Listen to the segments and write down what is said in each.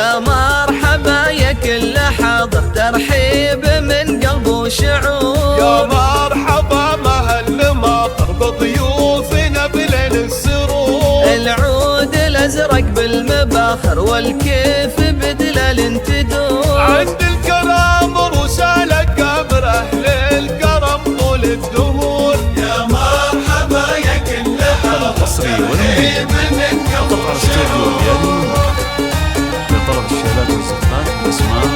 يا مرحبا يا كل حاضر، ترحيب من قلب وشعور. يا مرحبا مهل مطر بضيوفنا بليل السرور. العود الازرق بالمباخر والكيف بدلال تدور. عند الكرم رسالة قبر أهل الكرم طول الدهور. يا مرحبا يا كل حاضر، ترحيب من قلب وشعور. لطلب الشهادات والزفات الأسماء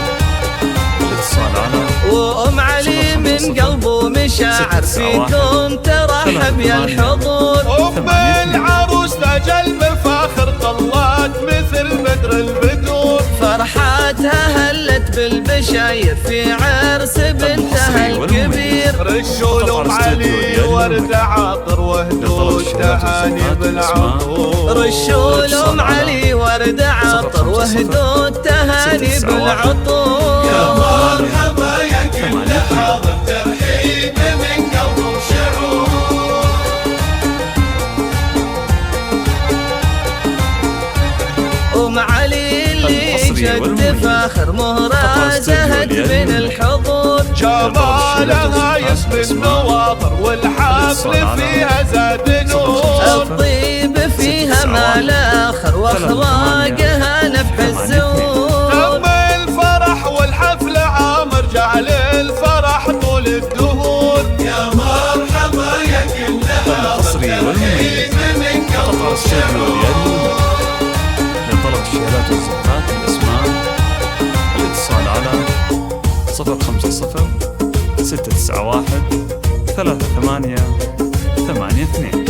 الاتصال على وأم علي من قلبه مشاعر، فيكم ترحب يا الحضور. أم العروس تاج المفاخر طلات مثل بدر البدور. فرحاتها هلت بالبشاير في عرس بنتها الكبير. رشوا لأم علي ورد عطر واهدوا التهاني بالعطور. رشوا لأم علي ورد عطر واهدوا التهاني بالعطور. يا مرحبا يا كل حاضر، ترحيب من قلب وشعور. أم علي اللي جد فاخر مهرة زهد من الحضور. جمالها يسبي النواظر والحفل فيها زاد نور. الطيب فيها ما لا آخر واخلاقها نفح الزور. تم الفرح والحفل عامر جعل الفرح طول الدهور. يا مرحبا يا كل حاضر، ترحيب من قلب وشعور. لطلب الشهادات والزفات الأسماء الاتصال على 050 691 3882.